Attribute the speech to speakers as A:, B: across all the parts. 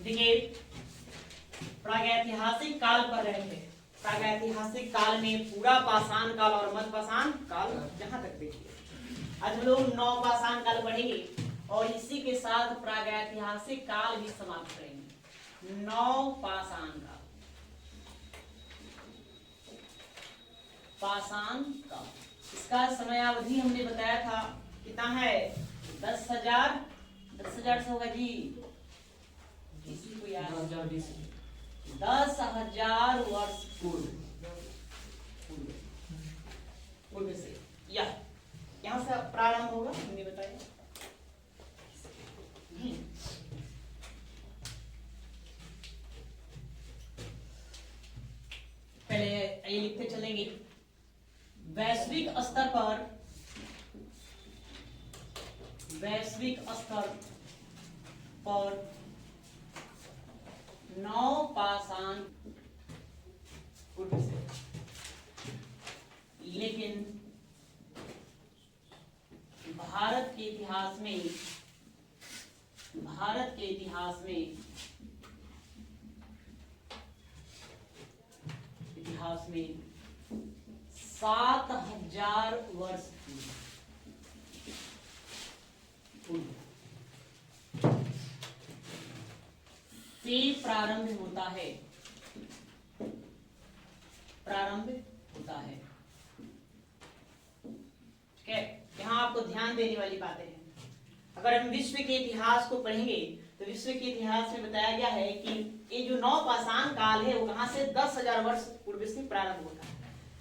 A: देखिए प्रागैतिहासिक काल पर रहे थे। प्रागैतिहासिक काल में पूरा पाषाण काल और मध्य पाषाण काल जहां तक देखिए। आज हम लोग नवपाषाण काल पढ़ेंगे और इसी के साथ प्रागैतिहासिक काल भी समाप्त करेंगे। नवपाषाण काल, पाषाण काल, इसका समयावधि हमने बताया था कितना है, 10,000 से होगा जी, किसी को याद, 10,000 वर्ष पूर्व से यह यहाँ से प्रारंभ होगा, हमने बताया। पहले ये लिखते चलेंगे। वैश्विक स्तर पर नवपाषाण पूर्व से, लेकिन भारत के इतिहास में 7,000 वर्ष पूर्व से प्रारंभ होता है। ठीक है, यहाँ आपको ध्यान देने वाली बातें हैं। अगर हम विश्व के इतिहास को पढ़ेंगे तो विश्व के इतिहास में बताया गया है कि ये जो नवपाषाण काल है वो कहाँ से 10,000 वर्ष पूर्व से प्रारंभ होता है,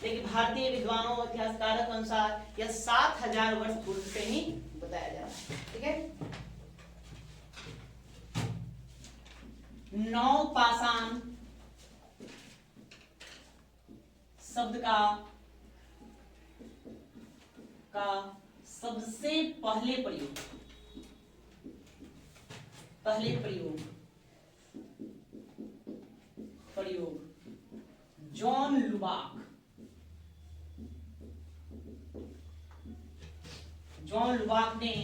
A: लेकिन भारतीय विद्वानों और इतिहासकारों के अनुसार यह 7,000 वर्ष पूर्व से ही बताया जा रहा है। ठीक है, नवपाषाण शब्द का सबसे पहले प्रयोग जॉन लुबाक ने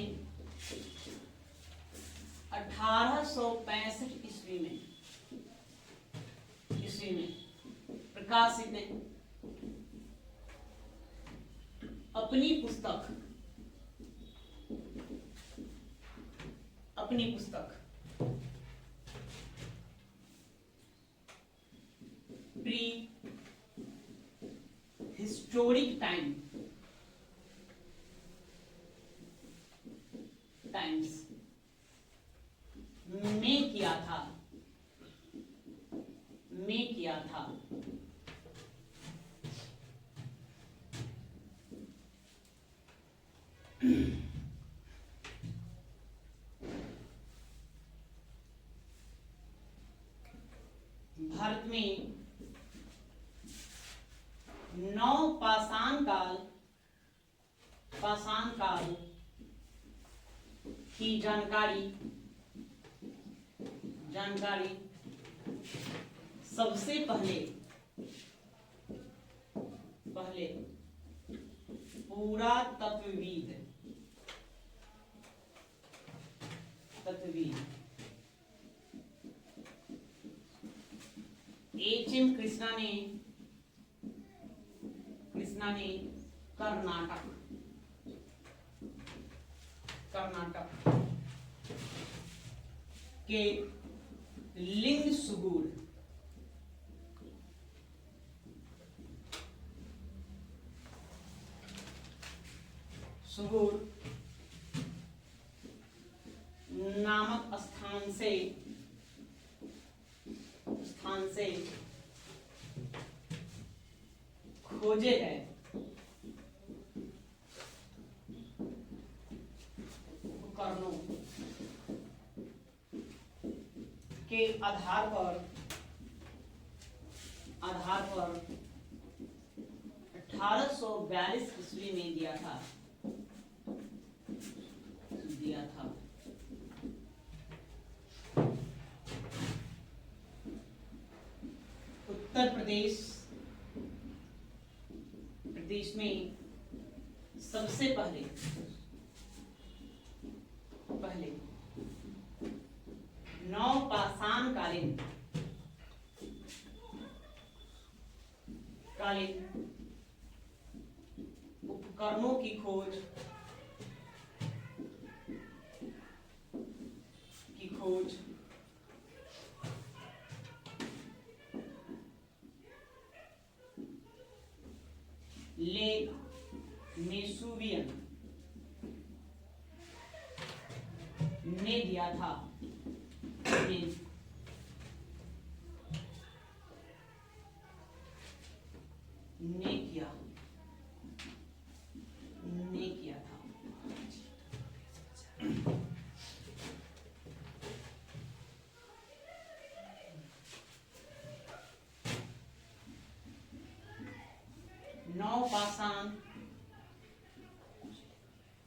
A: 1865 ईस्वी में प्रकाशित अपनी पुस्तक प्री हिस्टोरिक टाइम्स में किया था। भारत में नवपाषाण काल की जानकारी सबसे पहले पुरातत्वविद एच.एम. कृष्णा ने कर्नाटक के लिंगसुगुर नामक स्थान से खोजे गए उपकरणों के आधार पर 1842 ईस्वी में दिया था। उत्तर प्रदेश में सबसे पहले नवपाषाण कालीन उपकरणों की खोज ले मेसुवियन ने दिया था। ने किया था। नौपाषाण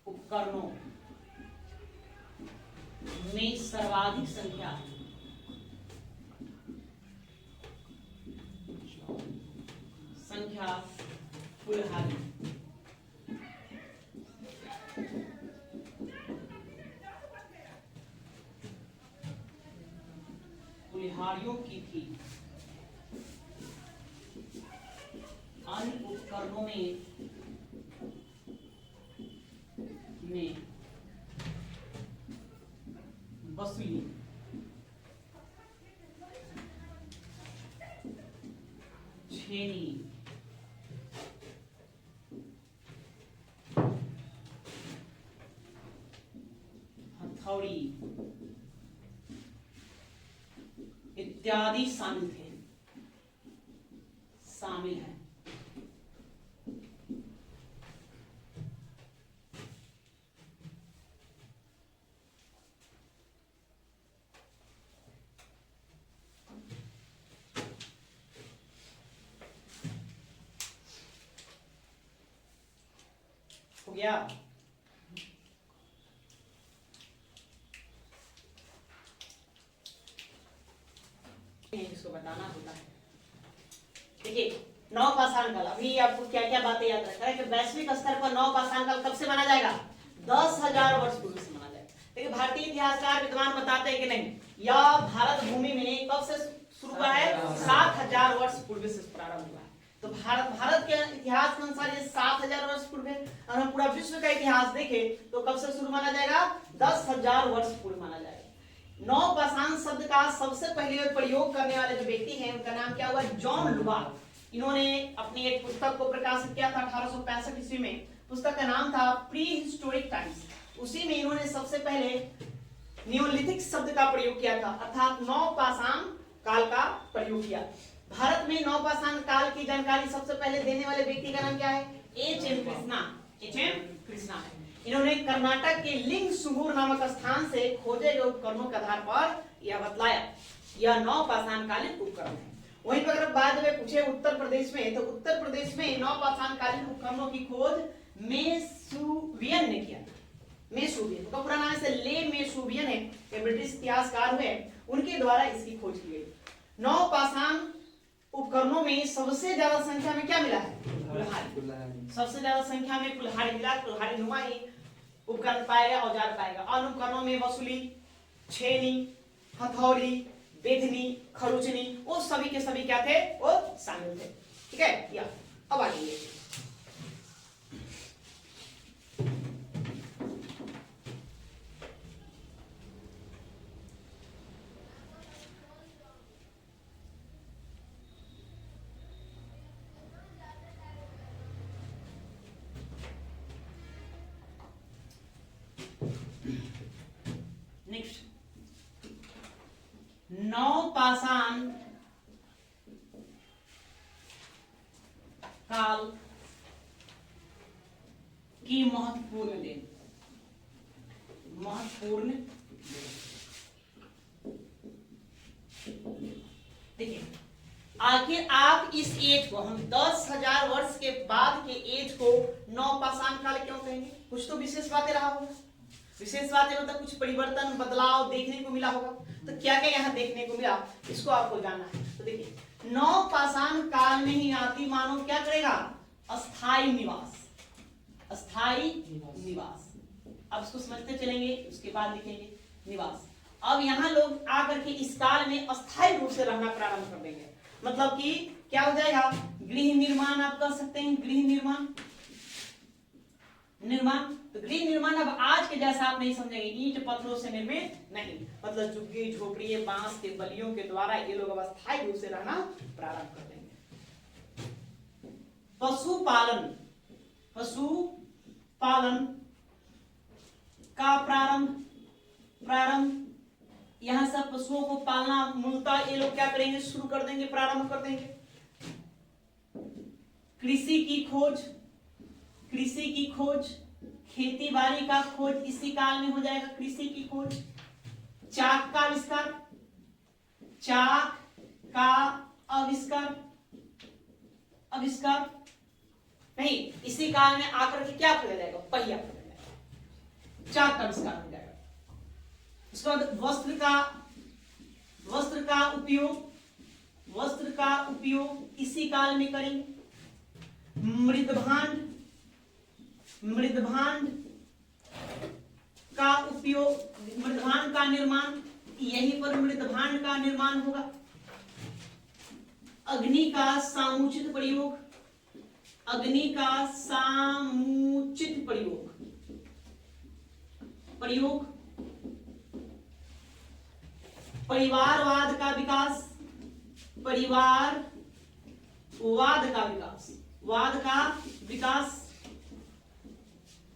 A: उपकरणों में सर्वाधिक संख्या कुल्हाड़ी कुल्हाड़ियों की थी। अन्य उपकरणों में वसूली छेनी हथौड़ी इत्यादि शामिल है। हो गया। इसको बताना होता है। देखिए नवपाषाण काल, अभी आपको क्या क्या बातें याद रखना है कि वैश्विक स्तर पर नवपाषाण काल कब से माना जाएगा? 10,000 वर्ष पूर्व से माना जाएगा। देखिए भारतीय इतिहासकार विद्वान बताते हैं कि नहीं, यह भारत भूमि में कब से शुरू हुआ है? 7,000 वर्ष पूर्व से प्रारंभ हुआ है। तो भारत के इतिहास के अनुसार ये 7,000 वर्ष पूर्व है। और हम पूरा विश्व का इतिहास देखें तो कब से शुरू माना जाएगा? 10,000 वर्ष पूर्व माना जाएगा। नवपाषाण शब्द का सबसे पहले प्रयोग करने वाले जो व्यक्ति हैं उनका नाम क्या हुआ? जॉन लुबार्क। इन्होंने अपनी एक पुस्तक को प्रकाशित किया था 1865 ईस्वी में। पुस्तक का नाम था प्री हिस्टोरिक टाइम्स। उसी में इन्होंने सबसे पहले नियोलिथिक शब्द का प्रयोग किया था, अर्थात नवपाषाण काल का प्रयोग किया। भारत में नवपाषाण काल की जानकारी सबसे पहले देने वाले व्यक्ति का नाम क्या है? एच.एम. कृष्णा है। इन्होंने कर्नाटक के लिंग सुगूर नामक स्थान से खोजे गए उपकरणों के आधार पर यह बतलाया यह नवपाषाण कालीन उपकरण है। वहीं पर अगर बाद में पूछे उत्तर प्रदेश में, तो उत्तर प्रदेश में नवपाषाण कालीन उपकरणों की खोज मेसुवियन ने किया। मेसुवियन का पूरा नाम है ले मेसुवियन है, ये ब्रिटिश इतिहासकार हुए, उनके द्वारा इसकी खोज की गई। नवपाषाण उपकरणों में सबसे ज्यादा संख्या में क्या मिला है? कुल्हाड़ी। सबसे ज्यादा संख्या में कुल्हाड़ी मिला। कुल्हाड़ी नुमा ही उपकरण पाएगा, औजार पाएगा। अन्य उपकरणों में वसूली, छेनी, हथौड़ी, बेधनी, खरुचनी, वो सभी के सभी क्या थे? वो शामिल थे। ठीक है, या अब आगे नेक्स्ट, नवपाषाण काल की महत्वपूर्ण देन। देखिए आखिर आप इस एज को, हम 10,000 वर्ष के बाद के एज को नवपाषाण काल क्यों कहेंगे? कुछ तो विशेष बातें रहा होगा। विशेष बातें मतलब कुछ परिवर्तन, बदलाव देखने को मिला होगा। तो क्या क्या यहाँ देखने को मिला, इसको आपको जानना है। तो देखिए नवपाषाण काल में ही आदि मानव क्या करेगा? अस्थाई निवास। अब इसको समझते चलेंगे, उसके बाद लिखेंगे निवास। अब यहाँ लोग आकर के इस काल में अस्थायी रूप से रहना प्रारंभ कर देंगे। मतलब कि क्या हो जाएगा, गृह निर्माण आप कर सकते हैं, गृह निर्माण। तो गृह निर्माण अब आज के जैसा आप नहीं समझेंगे, ईंट पत्थरों से निर्मित नहीं, मतलब झुग्गी झोपड़ी बांस के बलियों के द्वारा ये लोग अब अस्थायी रूप से रहना प्रारंभ कर देंगे। पशुपालन का प्रारंभ यहां सब पशुओं को पालना मूलतः ये लोग क्या करेंगे, शुरू कर देंगे, प्रारंभ कर देंगे। कृषि की खोज, खेती बाड़ी का खोज इसी काल में हो जाएगा, कृषि की खोज। चाक का आविष्कार नहीं, इसी काल में आकर के क्या खोजा जाएगा, पहिया खोजा जाएगा, चाक का आविष्कार हो जाएगा। उसके बाद वस्त्र का उपयोग इसी काल में करेंगे। मृदभांड का उपयोग, मृदभांड का निर्माण, यहीं पर मृदभांड का निर्माण होगा। अग्नि का सामुचित प्रयोग, परिवारवाद का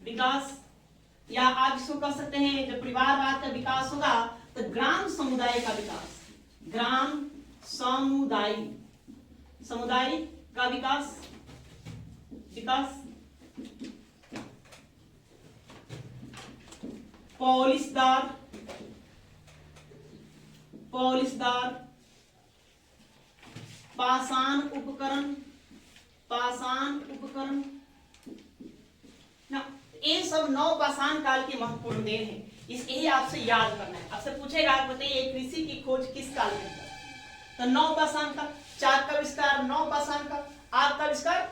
A: विकास, या आप इसको कह सकते हैं जब परिवारवाद का विकास होगा तो ग्राम समुदाय का विकास, समुदाय का विकास। पॉलिशदार, पाषाण उपकरण ना, ये सब नव पाषाण काल की महत्वपूर्ण देन है, यही आपसे याद करना है। आपसे पूछेगा, आप बताइए कृषि की खोज किस काल में हुआ? तो नव पाषाण का, चाक का आविष्कार नव पाषाण का, आग का आविष्कार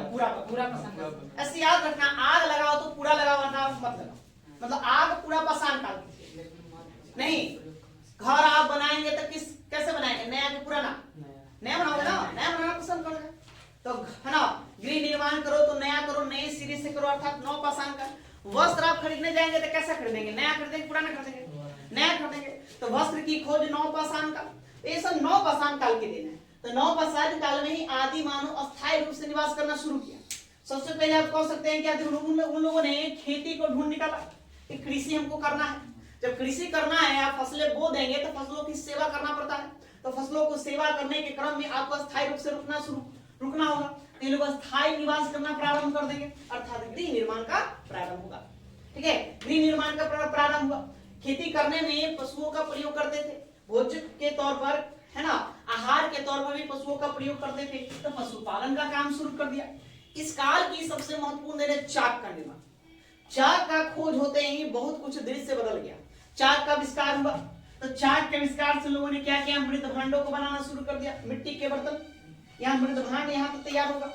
A: पूरा पाषाण। ऐसे याद रखना, आग लगाओ तो पूरा लगाओ, वरना मत लगाओ। मतलब आग पूरा पाषाण काल नहीं। घर आप बनाएंगे तो कैसे बनाएंगे, नया कि पुराना? नया बनाओगे ना, नया बनाना पसंद करोगे तो है ना। गृह निर्माण करो तो नया करो, नए सिरे से करो, अर्थात नौ पाषाण का। वस्त्र आप खरीदने जाएंगे तो कैसा खरीदेंगे, नया खरीदेंगे पुराना खरीदेंगे? नया खरीदेंगे। तो वस्त्र की खोज नौ पाषाण का, ये सब नौ पाषाण काल के दिन है। तो नौ पाषाण काल में ही आदि मानव अस्थायी रूप से निवास करना शुरू किया। सबसे पहले आप कह सकते हैं कि उन लोगों ने खेती को ढूंढ निकाला कि कृषि हमको करना है। जब कृषि करना है, आप फसलें बो देंगे तो फसलों की सेवा करना पड़ता है। तो फसलों को सेवा करने के क्रम में आपको स्थायी रूप से रुकना होगा। ये लोग स्थायी निवास करना प्रारंभ कर देंगे, अर्थात गृह निर्माण का प्रारंभ होगा। ठीक है, गृह निर्माण का प्रारंभ हुआ। खेती करने में पशुओं का प्रयोग करते थे, भोज्य के तौर पर, है ना, आहार के तौर पर भी पशुओं का प्रयोग करते थे। तो पशुपालन का काम शुरू कर दिया। इस काल की सबसे महत्वपूर्ण देन है चाक का निर्माण। चाक का खोज होते ही बहुत कुछ दृश्य बदल गया। चाक का आविष्कार हुआ, तो चाक के आविष्कार से लोगों ने क्या किया, मृत भांडों को बनाना शुरू कर दिया, मिट्टी के बर्तन। यहाँ मृत भांड यहाँ पर तैयार होगा।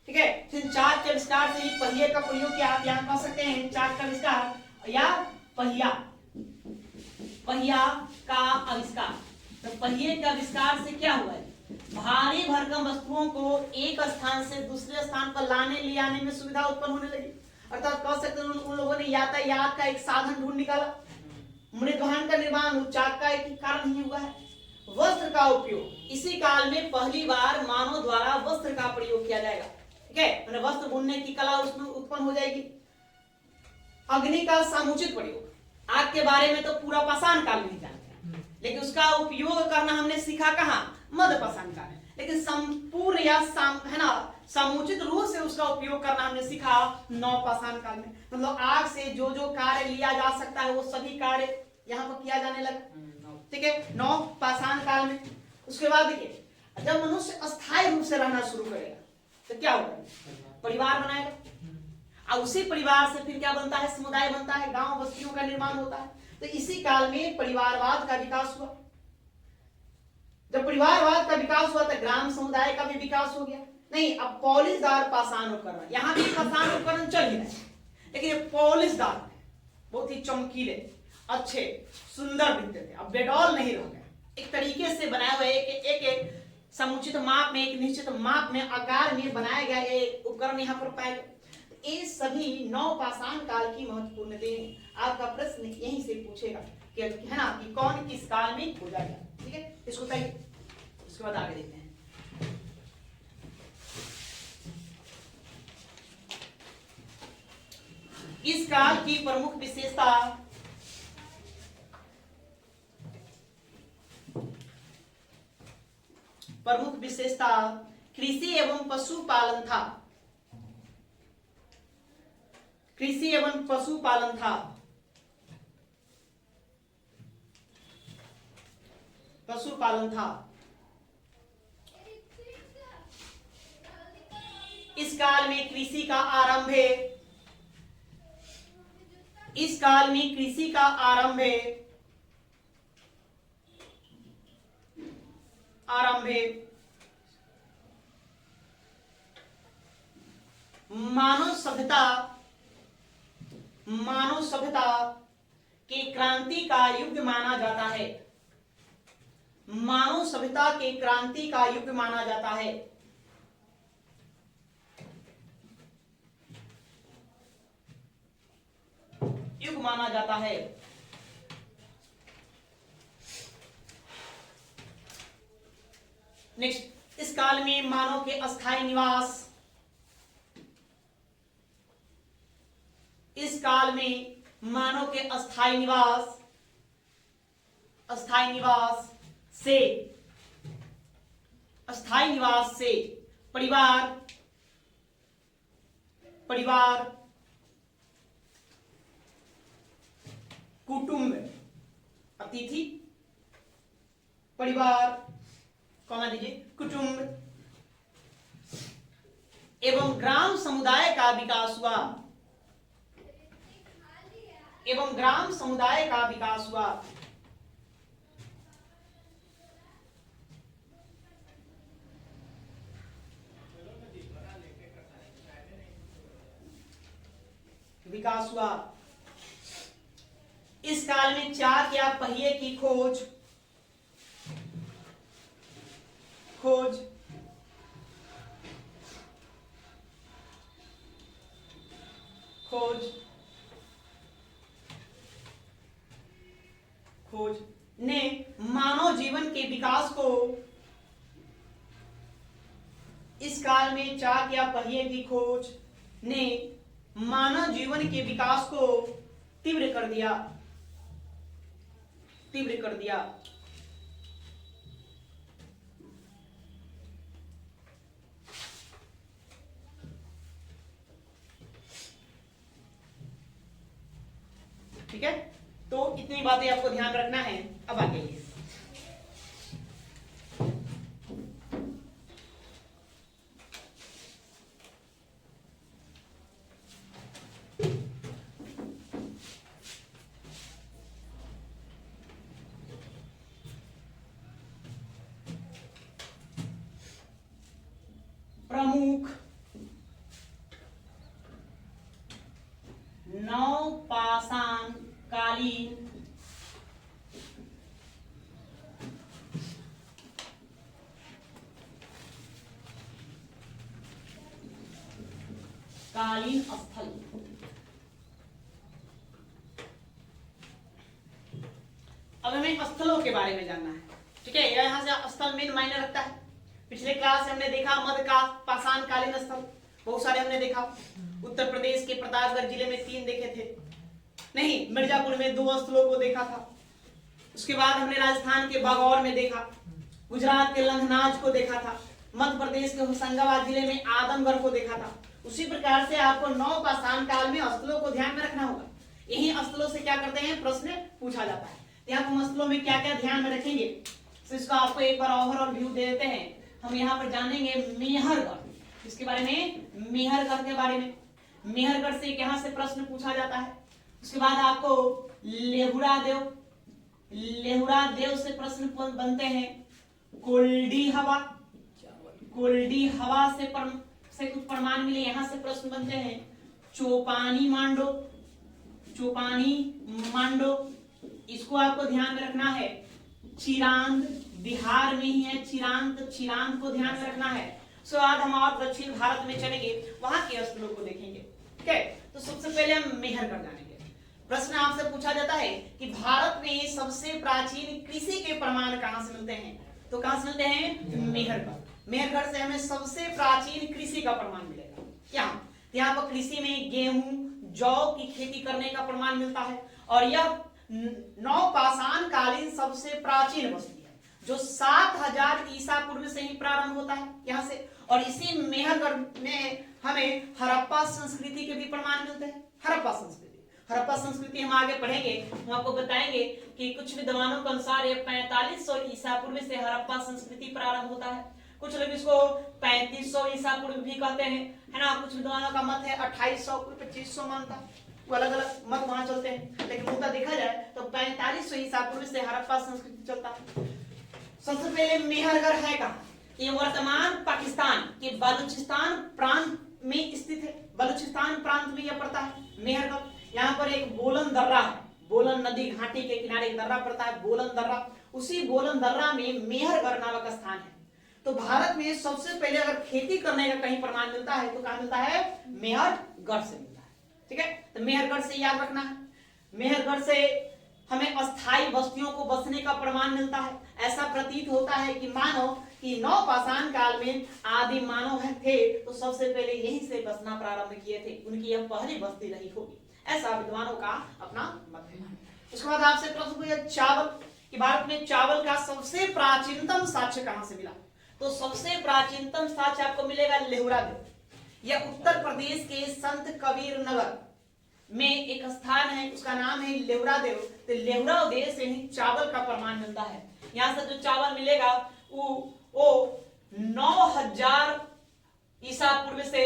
A: ठीक है, फिर चाक के आविष्कार से ही पहिए का प्रयोग किया। आप यहाँ कह सकते हैं चाक का आविष्कार या पहिया का आविष्कार। तो पहिए के आविष्कार से क्या हुआ है, भारी भरकम वस्तुओं को एक स्थान से दूसरे स्थान पर लाने ले आने में सुविधा उत्पन्न होने लगी। अर्थात कह सकते हैं उन लोगों ने यातायात का एक साधन ढूंढ निकाला। मृदभांड का निर्माण चाक का एक कारण ही हुआ है। वस्त्र का उपयोग, इसी काल में पहली बार मानव द्वारा वस्त्र का प्रयोग किया जाएगा। ठीक है, तो वस्त्र बुनने की कला उसमें उत्पन्न हो जाएगी। अग्नि का समुचित प्रयोग, आग के बारे में तो पूरा पाषाण काल में जानते हैं, लेकिन उसका उपयोग करना हमने सीखा कहाँ, मध्य पाषाण काल में। लेकिन संपूर्ण या है ना समुचित रूप से उसका उपयोग करना हमने सीखा नौ पाषाण काल में। मतलब आग से जो जो कार्य लिया जा सकता है वो सभी कार्य यहाँ पर किया जाने लगा। ठीक है, नौ पाषाण काल में। उसके बाद देखिए, जब मनुष्य अस्थायी रूप से रहना शुरू करेगा तो क्या होगा, परिवार बनाएगा। और उसी परिवार से फिर क्या बनता है, समुदाय बनता है, गांव बस्तियों का निर्माण होता है। तो इसी काल में परिवारवाद का विकास हुआ। जब परिवारवाद का विकास हुआ तो ग्राम समुदाय का भी विकास हो गया। नहीं, अब पॉलिशदार पाषाण उपकरण, यहाँ भी पाषाण उपकरण चल ही रहे, लेकिन ये पॉलिशदार बहुत ही चमकीले अच्छे सुंदर दिखते थे, अब बेडौल नहीं रह गए, एक तरीके से बनाया हुआ एक समुचित माप में, एक निश्चित माप में, आकार में बनाया गया एक उपकरण यहाँ पर पाए गए। ये सभी नवपाषाण काल की महत्वपूर्ण देन। आपका प्रश्न यहीं से पूछेगा कि है ना कि कौन किस काल में खोजा गया, ठीक है, इसको बताइए, इसके बाद आगे देखते हैं। इस काल की प्रमुख विशेषता कृषि एवं पशुपालन था। कृषि एवं पशुपालन था। पशुपालन था। इस काल में कृषि का आरंभ है। इस काल में कृषि का आरंभ है। मानव सभ्यता के क्रांति का युग माना जाता है। मानव सभ्यता के क्रांति का युग माना जाता है। युग माना जाता है। नेक्स्ट, इस काल में मानव के अस्थायी निवास। इस काल में मानव के अस्थायी निवास से परिवार, कुटुंब, अतिथि, परिवार, कॉमा दीजिए, कुटुंब एवं ग्राम समुदाय का विकास हुआ। इस काल में चाक या पहिए की खोज ने मानव जीवन के विकास को, इस काल में चाक या पहिए की खोज ने मानव जीवन के विकास को तीव्र कर दिया। ठीक है, तो इतनी बातें आपको ध्यान रखना है। अब आगे प्रमुख नवपाषाण कालीन स्थल। अब हमें स्थलों के बारे में जानना है, ठीक है, यहां से स्थल मेन मायने रखता है। पिछले क्लास में हमने देखा मध्यकाल पाषाण कालीन स्थल बहुत सारे हमने देखा। उत्तर प्रदेश के प्रतापगढ़ जिले में 3 देखे थे, नहीं मिर्जापुर में 2 स्थलों को देखा था। उसके बाद हमने राजस्थान के बागौर में देखा, गुजरात के लंघनाज को देखा था, मध्य प्रदेश के होशंगाबाद जिले में आदमगढ़ को देखा था। उसी प्रकार से आपको नवपाषाण काल में स्थलों को ध्यान में रखना होगा। यही स्थलों से क्या करते हैं, प्रश्न पूछा जाता है। यहाँ पर स्थलों में क्या क्या ध्यान में रखेंगे, तो इसका आपको एक बार ओवरऑल व्यू दे देते हैं। हम यहाँ पर जानेंगे मेहरगढ़, इसके बारे में, मेहरगढ़ के बारे में। मेहरगढ़ से यहाँ से प्रश्न पूछा जाता है। उसके बाद आपको लेहुड़ा देव से प्रश्न बनते हैं। कोल्डी हवा से कुछ प्रमाण मिले, यहाँ से प्रश्न बनते हैं। चौपानी मांडो इसको आपको ध्यान में रखना है। चिरांद बिहार में ही है, चिरांद, तो चिरांद को ध्यान में रखना है। उसके बाद हम और दक्षिण भारत में चलेंगे, वहां के स्थलों को देखेंगे। ठीक है, तो सबसे पहले हम मेहरगढ़ जानेंगे। प्रश्न आपसे पूछा जाता है कि भारत में सबसे प्राचीन कृषि के प्रमाण कहां से मिलते हैं, तो कहां से मिलते हैं? मेहरगढ़। मेहरगढ़ से हमें सबसे प्राचीन कृषि का प्रमाण मिलेगा। यहाँ पर कृषि में गेहूं, जौ की खेती करने का प्रमाण मिलता है, और यह नवपाषाण कालीन सबसे प्राचीन बस्ती है, जो 7000 ईसा पूर्व से ही प्रारंभ होता है यहाँ से। और इसी मेहरगढ़ में हमें हड़प्पा संस्कृति के भी प्रमाण मिलते हैं। हड़प्पा संस्कृति हम आगे पढ़ेंगे, हम आपको बताएंगे कि कुछ विद्वानों के अनुसार ये 4500 ईसा पूर्व से हड़प्पा संस्कृति प्रारंभ होता है। कुछ लोग इसको 3500 ईसा पूर्व भी कहते हैं, है ना। कुछ विद्वानों का मत है 2800, 2500 मानता, वो अलग अलग मत वहां चलते हैं, लेकिन मुद्दा देखा जाए तो 4500 ईसा पूर्व से हड़प्पा संस्कृति चलता है। सबसे पहले मेहरगढ़ है कहाँ? ये वर्तमान पाकिस्तान के बलूचिस्तान प्रांत में स्थित है। बलूचिस्तान प्रांत में यह पड़ता है मेहरगढ़। यहाँ पर एक बोलन दर्रा है, बोलन नदी घाटी के किनारे एक दर्रा पड़ता है, बोलन दर्रा। उसी बोलन दर्रा में मेहरगढ़ नामक स्थान है। तो भारत में सबसे पहले अगर खेती करने का कहीं प्रमाण मिलता है तो कहां मिलता है? मेहरगढ़ से मिलता है। ठीक है, तो मेहरगढ़ से याद रखना है। मेहरगढ़ से हमें अस्थायी बस्तियों को बसने का प्रमाण मिलता है। ऐसा प्रतीत होता है कि मानो कि नवपाषाण काल में आदि मानव थे तो सबसे पहले यहीं से बसना प्रारंभ किए थे, उनकी यह पहली बस्ती रही होगी, ऐसा विद्वानों का अपना मत है। उसके बाद आपसे प्रश्न पूछा चावल कि भारत में चावल का सबसे प्राचीनतम साक्ष्य कहां से मिला, तो सबसे प्राचीनतम साक्ष्य आपको मिलेगा लेहुरा देव। यह उत्तर प्रदेश के संत कबीर नगर में एक स्थान है, उसका नाम है लेहुरा देव। तो लेहुरा देव से ही चावल का प्रमाण मिलता है। यहाँ से जो चावल मिलेगा वो 9000 ईसा पूर्व से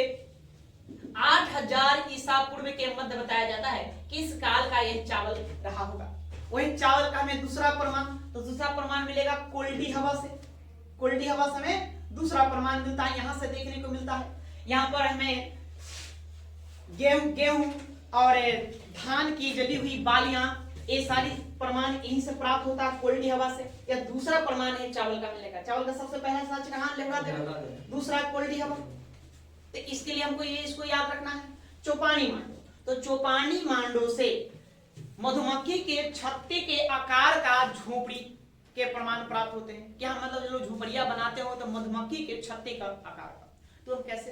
A: 8000 ईसा पूर्व के मध्य बताया जाता है किस काल का यह चावल रहा होगा। वही चावल का हमें दूसरा प्रमाण, तो दूसरा प्रमाण मिलेगा कोल्डी हवा से। कोल्डी हवा से हमें दूसरा प्रमाण मिलता है, यहां से देखने को मिलता है। यहाँ पर हमें गेहूं और धान की जली हुई बालियां, ये सारी प्रमाण यहीं से प्राप्त होता है कोल्डी हवा से। यह दूसरा प्रमाण है चावल का मिलेगा। चावल का सबसे पहला साक्ष्य कहां? लेहुरा देव, दूसरा कोल्डी हवा। तो इसके लिए हमको इसको याद रखना है, चौपानी मांडो। तो चौपानी मांडो से मधुमक्खी के छत्ते के आकार का झोपड़ी के प्रमाण प्राप्त होते हैं। क्या मतलब जो झोपड़ियां बनाते हो तो मधुमक्खी के छत्ते का आकार का, तो हम कैसे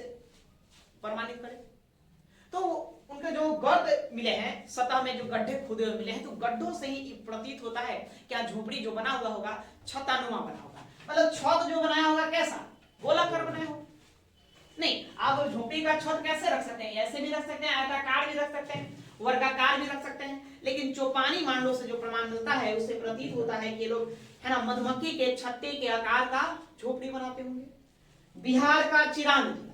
A: प्रमाणित करें? तो उनके जो गर्द मिले हैं, सतह में जो गड्ढे खुदे हुए मिले हैं, तो गड्ढों से ही प्रतीत होता है क्या झोपड़ी जो बना हुआ होगा छतानुमा बना होगा। मतलब छत जो बनाया होगा कैसा? गोलाकार बनाया होगा। नहीं, आप झोपड़ी का छत कैसे रख सकते हैं? ऐसे भी रख सकते हैं, आयताकार भी रख सकते हैं, वर्गाकार भी रख सकते हैं। लेकिन चौपानी मांडो से जो प्रमाण मिलता है उससे प्रतीत होता है कि लोग, है ना, मधुमक्खी के छत्ते के आकार का झोपड़ी बनाते होंगे। बिहार का चिरांद जिला,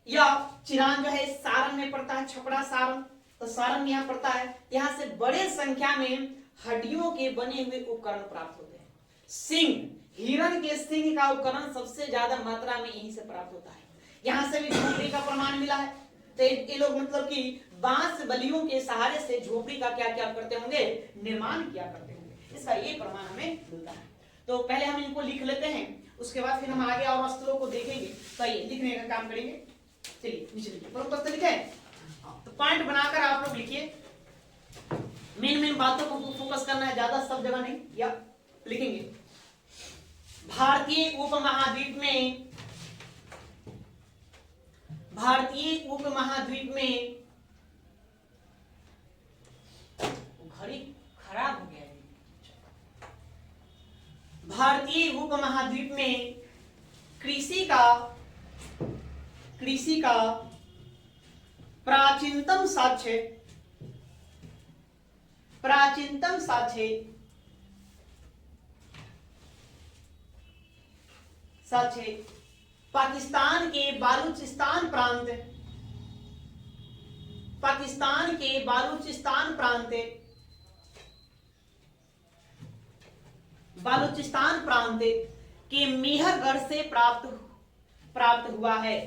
A: यह चिरांद जो है सारण में पड़ता है, छपरा सारण, तो सारण यहाँ पड़ता है। यहाँ से बड़े संख्या में हड्डियों के बने हुए उपकरण प्राप्त होते हैं। सिंह, हिरण के सिंह का उपकरण सबसे ज्यादा मात्रा में यहीं से प्राप्त होता है। यहाँ से भी झोपड़ी का प्रमाण मिला है। तो ये लोग मतलब कि बांस बलियों के सहारे से झोपड़ी का क्या क्या करते होंगे? निर्माण किया करते होंगे। इसका ये प्रमाण हमें मिलता है। तो पहले हम इनको लिख लेते हैं, उसके बाद फिर हम आगे और स्थलों को देखेंगे। तो ये लिखने का काम करेंगे। चलिए नीचे लिखिए, लिखे तो पॉइंट बनाकर आप लोग लिखिए। मेन बातों को फोकस करना है, ज्यादा सब जगह नहीं, या लिखेंगे। भारतीय उपमहाद्वीप में घड़ी खराब हो गया है। भारतीय उपमहाद्वीप में कृषि का प्राचीनतम साक्ष्य पाकिस्तान के बलूचिस्तान प्रांत के मेहरगढ़ से प्राप्त हुआ है।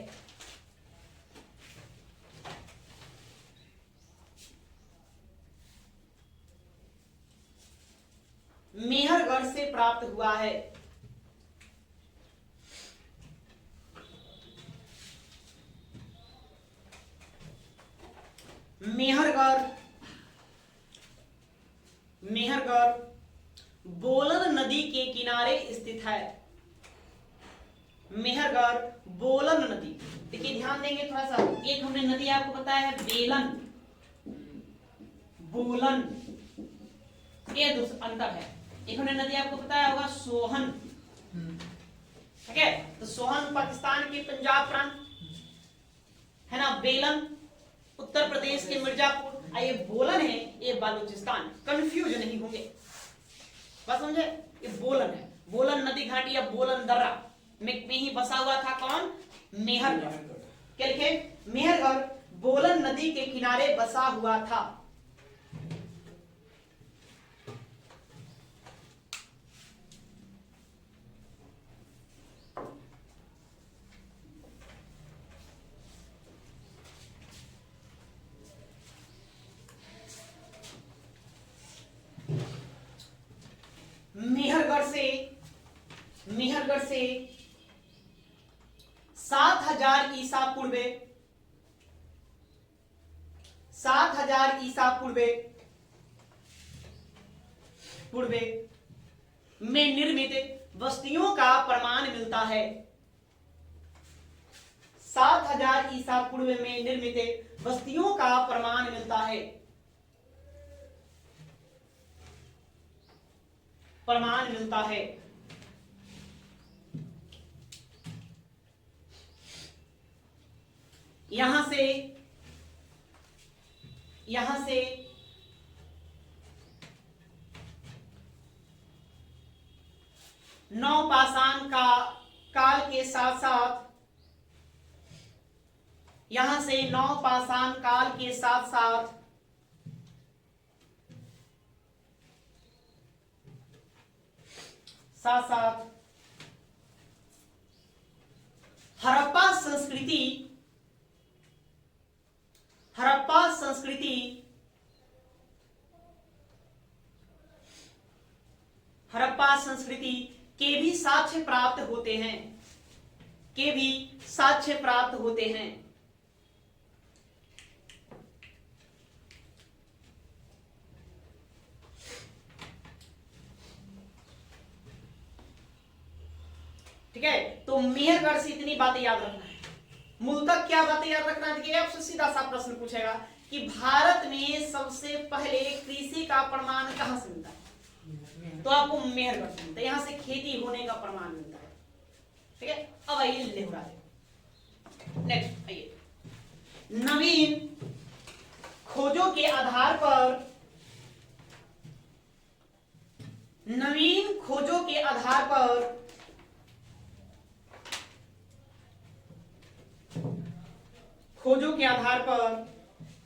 A: मेहरगढ़ से प्राप्त हुआ है। मेहरगढ़ बोलन नदी के किनारे स्थित है। मेहरगढ़ बोलन नदी, देखिए ध्यान देंगे थोड़ा सा, एक हमने नदी आपको बताया है बेलन, बोलन, ये अंतर है। एक हमने नदी आपको बताया होगा सोहन, ठीक है, तो सोहन पाकिस्तान के पंजाब प्रांत है ना, बेलन उत्तर प्रदेश के मिर्जापुर, ये बोलन है ये बालूचिस्तान। कंफ्यूज नहीं होंगे, बस समझे, ये बोलन है, बोलन नदी घाटी या बोलन दर्रा में ही बसा हुआ था कौन, मेहरगढ़। क्या लिखे, मेहरगढ़ बोलन नदी के किनारे बसा हुआ था। मेहरगढ़ से 7000 ईसा पूर्वे 7000 ईसा पूर्वे में निर्मित बस्तियों का प्रमाण मिलता है। 7000 ईसा पूर्व में निर्मित बस्तियों का प्रमाण मिलता है। प्रमाण मिलता है। यहां से नवपाषाण का काल के साथ साथ यहां से नवपाषाण काल के साथ साथ हड़प्पा संस्कृति के भी साक्ष्य प्राप्त होते हैं। ठीक है, तो मेहरगढ़ से इतनी बातें याद रखना है। मूलतः क्या बातें याद रखना है, देखिए आपसे सीधा सा प्रश्न पूछेगा कि भारत में सबसे पहले कृषि का प्रमाण कहां से मिलता है, तो आपको मेहरगढ़ से मिलता है। यहां से खेती होने का प्रमाण मिलता है। ठीक है, अब आइए लेहुरा देव। नेक्स्ट आइए, नवीन खोजों के आधार पर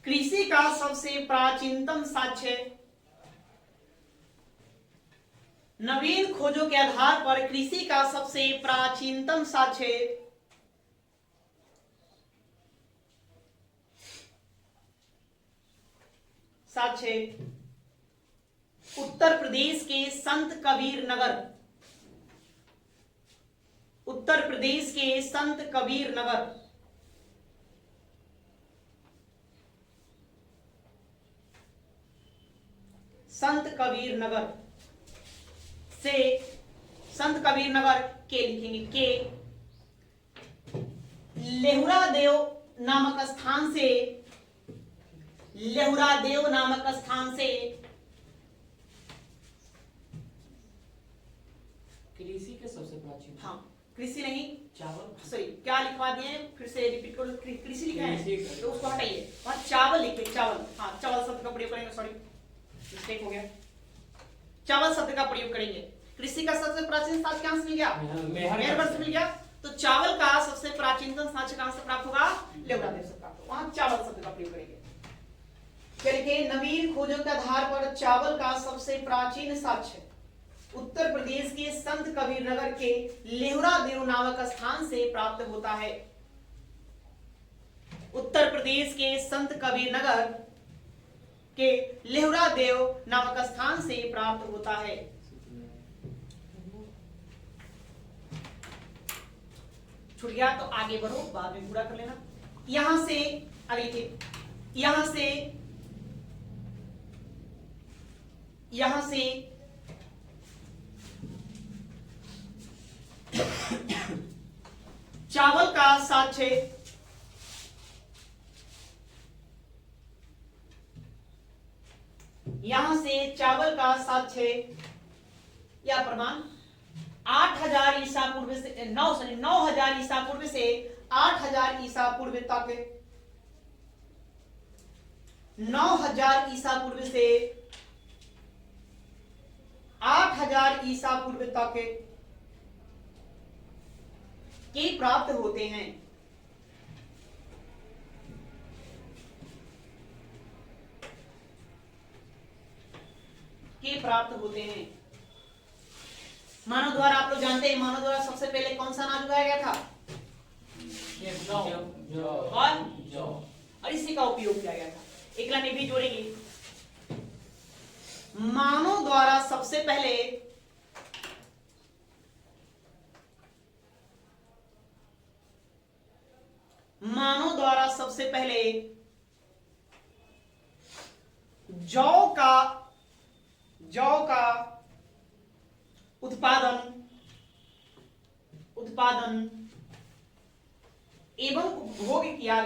A: कृषि का सबसे प्राचीनतम साक्ष्य नवीन खोजों के आधार पर कृषि का सबसे प्राचीनतम साक्ष्य उत्तर प्रदेश के संत कबीर नगर संत कबीर नगर के लिखेंगे के लेहुरा देव नामक स्थान से
B: कृषि के सबसे प्राचीन,
A: हाँ कृषि नहीं
B: चावल,
A: सॉरी क्या लिखवा दिए, फिर से रिपीट करो, कृषि लिखा है तो उसको हटाइए, वहां चावल लिखे, चावल, हाँ चावल शब्द का प्रयोग करेंगे, सॉरी मिस्टेक हो गया, चावल शब्द का प्रयोग करेंगे। कृषि का सबसे प्राचीन साक्ष्य कहां से मिल गया, मेहरगढ़ से मिल गया, तो चावल का सबसे प्राचीनतम साक्ष्य कहां से प्राप्त होगा, लेहुरा देव से प्राप्त होगा, वहां चावल शब्द का प्रयोग करेंगे। क्या लिखे, नवीन खोजों के आधार पर चावल का सबसे प्राचीन साक्ष्य उत्तर प्रदेश के संत कबीर नगर के लेहुरा देव नामक स्थान से प्राप्त होता है। उत्तर प्रदेश के संत कबीर नगर के लेहुरा देव नामक स्थान से प्राप्त होता है। छूट गया तो आगे बढ़ो, बाद में पूरा कर लेना। यहां से आगे लिखिए, यहां से चावल का 7-6, यहां से चावल का 7-6 या प्रमाण 8000 ईसा पूर्व से 9000 ईसा पूर्व से 8000 ईसा पूर्व तक, 9000 ईसा पूर्व से 8000 ईसा पूर्व तक के प्राप्त होते हैं। के प्राप्त होते हैं। मानव द्वारा, आप लोग जानते हैं मानव द्वारा सबसे पहले कौन सा अनाज उगाया गया था? और इसी का उपयोग किया गया था। एक लाइन भी जोड़ेंगे, मानव द्वारा सबसे पहले जौ का उत्पादन एवं उपभोग किया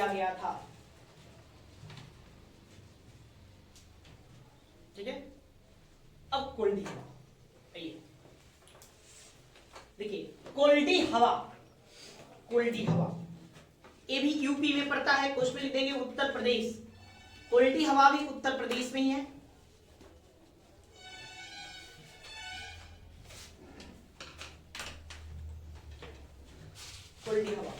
A: गया था, ठीक है। अब कोल्डी हवा, देखिए कोल्डी हवा ये भी यूपी में पड़ता है। कुछ में लिख देंगे उत्तर प्रदेश। कोल्डी हवा भी उत्तर प्रदेश में ही है। कोल्डी हवा,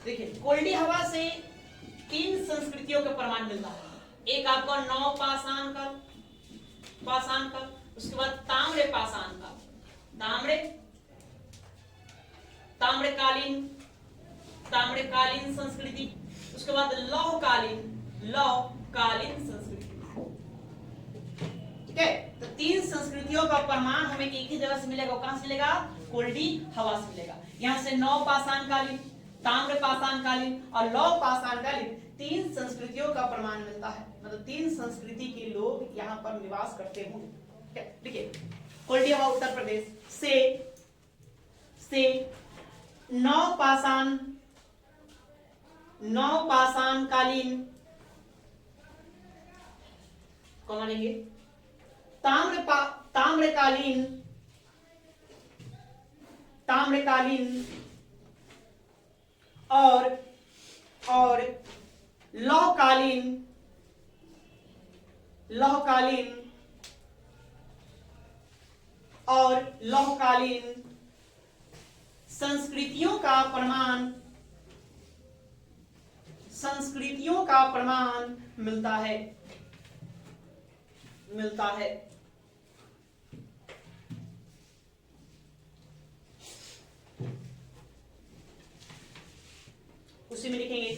A: देखिए कोल्डी हवा से 3 संस्कृतियों का प्रमाण मिलता है। एक आपको नौ पाषाण काल, उसके बाद ताम्र पाषाण काल, ताम्रकालीन संस्कृति, उसके बाद लौहकालीन संस्कृति, ठीक है। तो 3 संस्कृतियों का प्रमाण हमें एक ही जगह से मिलेगा। कहां से मिलेगा? कोल्डी हवा से मिलेगा। यहां से नौ पाषाणकालीन, ताम्र पाषाणकालीन और लौह पाषाणकालीन 3 संस्कृतियों का प्रमाण मिलता है। मतलब 3 संस्कृति के लोग यहाँ पर निवास करते होंगे। देखिए कोल्डी हवा उत्तर प्रदेश से नौ पाषाणकालीन कौन मानेंगे? ताम्रकालीन और लौहकालीन संस्कृतियों का प्रमाण मिलता है। उसी में लिखेंगे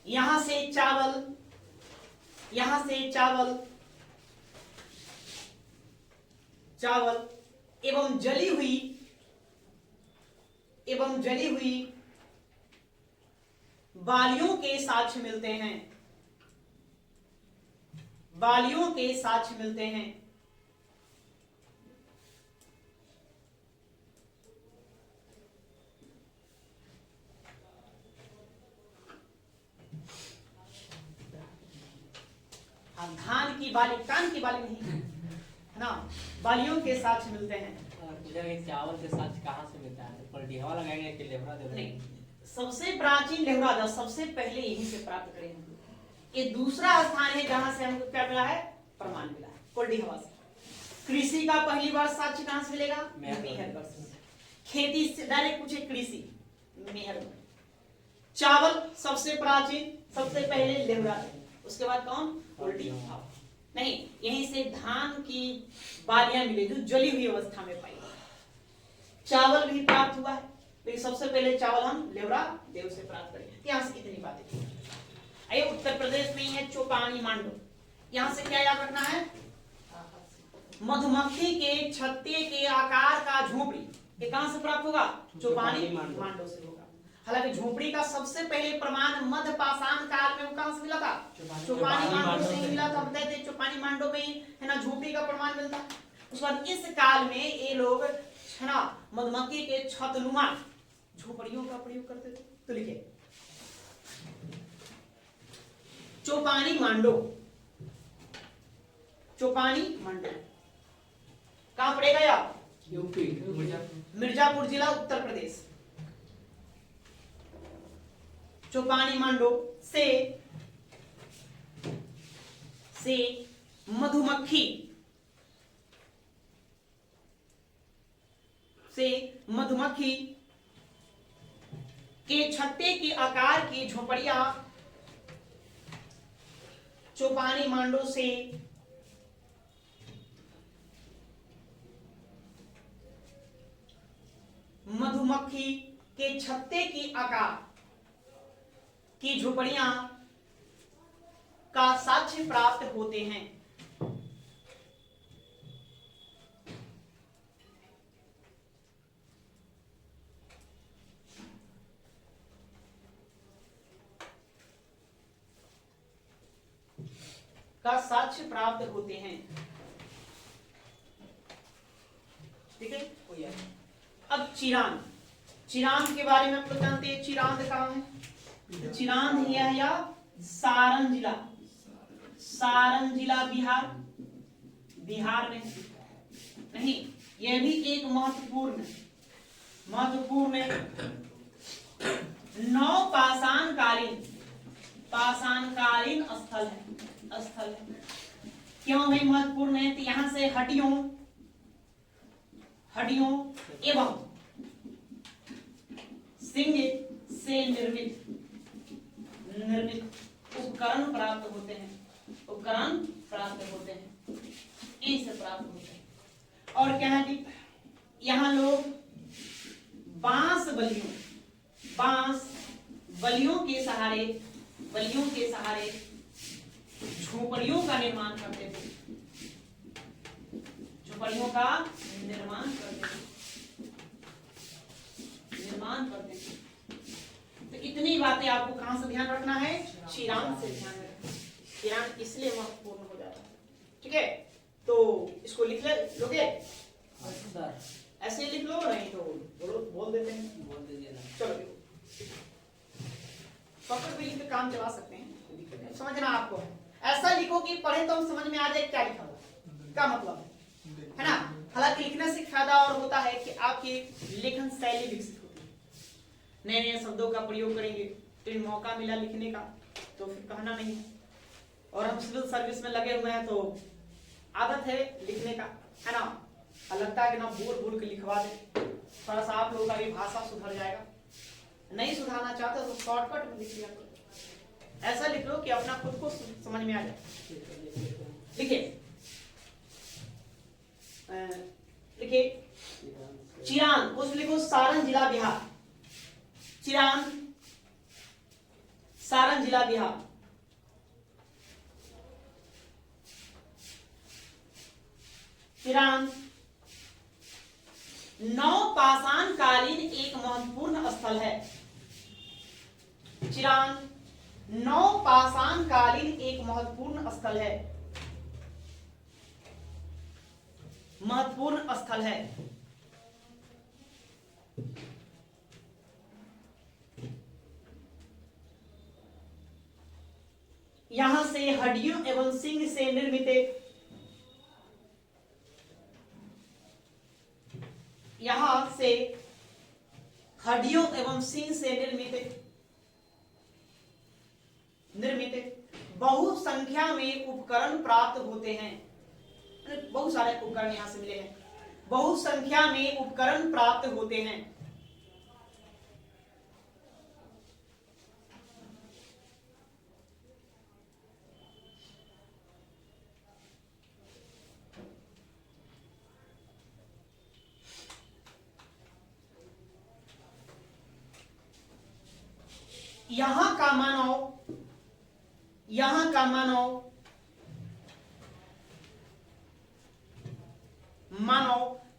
A: यहां से चावल एवं जली हुई बालियों के साक्ष्य मिलते हैं। धान की बाली, कान की बाली नहीं है ना, बालियों के साक्ष्य मिलते हैं।
B: चावल के साक्ष्य कहाँ से मिलता है? कोल्डी हवा लगाएंगे कि लेवरा देंगे?
A: नहीं, सबसे प्राचीन लेवरा सबसे पहले यहीं से प्राप्त करें हम। ये दूसरा स्थान है जहां से हमको क्या मिला है? प्रमाण मिला है कोल्डी हवा से। कृषि का पहली बार साक्ष्य कहां से मिलेगा? मेहरगढ़ से। खेती से डायरेक्ट पूछे, कृषि मेहरगढ़। चावल सबसे प्राचीन, सबसे पहले लेवरा, उसके बाद कौन? कोल्डी हवा। नहीं, यहीं से धान की बालियां मिली जो जली हुई अवस्था में पाई। चावल भी प्राप्त हुआ है तो ये सबसे पहले चावल हम लेवरा देव से प्राप्त करेंगे। यहाँ से कितनी बातें। आइए उत्तर प्रदेश में है चौपानी मांडो। यहाँ से क्या याद रखना है, मधुमक्खी के छत्ते के आकार का झोपड़ी, ये कहां से प्राप्त होगा, चौपानी मांडो से होगा। हालांकि झोपड़ी का सबसे पहले प्रमाण मध्य पाषाण काल में कहां से मिला था, चौपानी मांडो से ही मिला था। बताए थे चौपानी मांडो में है ना झोपड़ी का प्रमाण मिलता। उसके बाद इस काल में ये लोग है ना मधुमक्खी के छतनुमा झोपड़ियों का प्रयोग करते थे। तो लिखे चौपानी मांडो, चौपानी मांडो कहां पड़ेगा यार,
B: यूपी
A: मिर्जापुर जिला उत्तर प्रदेश। चौपानी मांडो से मधुमक्खी के छत्ते के आकार की झोपड़ियां चौपानी मांडो से मधुमक्खी के छत्ते के आकार की झोपड़ियां का साक्ष्य प्राप्त होते हैं। का साक्ष्य प्राप्त होते हैं। ठीक है। अब चिरांद, चिरांद के बारे में आप लोग जानते हैं, चिरांद कहां है, चिरांद है या सारण जिला, सारण जिला बिहार, बिहार में नहीं, यह भी एक महत्वपूर्ण नौ पाषाणकालीन स्थल है। क्यों भाई महत्वपूर्ण है, तो यहां से हड्डियों एवं सिंह से निर्मित उपकरण प्राप्त होते हैं, इनसे प्राप्त होते हैं। और क्या है कि यहाँ लोग बांस बलियों के सहारे झोपड़ियों का निर्माण करते थे, तो इतनी बातें आपको कहां से ध्यान रखना है, चिरांद से ध्यान रखना। चिरांद इसलिए महत्वपूर्ण हो जाता है। ठीक है, तो इसको लिख लोगे, ऐसे लिख लो, नहीं तो बोल देते हैं,
B: बोल दीजिए ना।
A: चलो पकड़ भी लिख के काम चला सकते हैं, समझना आपको है। ऐसा लिखो कि पढ़े तो हम समझ में आ जाए क्या लिखा हुआ, क्या मतलब है ना। हालांकि लिखने से फायदा और होता है कि आपकी लेखन शैली विकसित होती है, नए नए शब्दों का प्रयोग करेंगे, फिर मौका मिला लिखने का तो फिर कहना नहीं। और हम सिविल सर्विस में लगे हुए हैं तो आदत है लिखने का, है ना। लगता है कि ना बोल के लिखवा दे, थोड़ा सा आप लोगों का भी भाषा सुधर जाएगा। नहीं सुधारना चाहते तो शॉर्टकट में लिख लिया करो, ऐसा लिख लो कि अपना खुद को समझ में आ जाए। लिखिए चिरांद, उस लिखो सारण जिला बिहार, चिरांद सारण जिला बिहार। चिरांद नौ पाषाणकालीन एक महत्वपूर्ण स्थल है। चिरांद नौ पाषाणकालीन एक महत्वपूर्ण स्थल है, यहां से हड्डियों एवं सिंग से निर्मित बहुसंख्या में उपकरण प्राप्त होते हैं। बहुत सारे उपकरण यहां से मिले हैं, बहुसंख्या में उपकरण प्राप्त होते हैं। यहां का मानव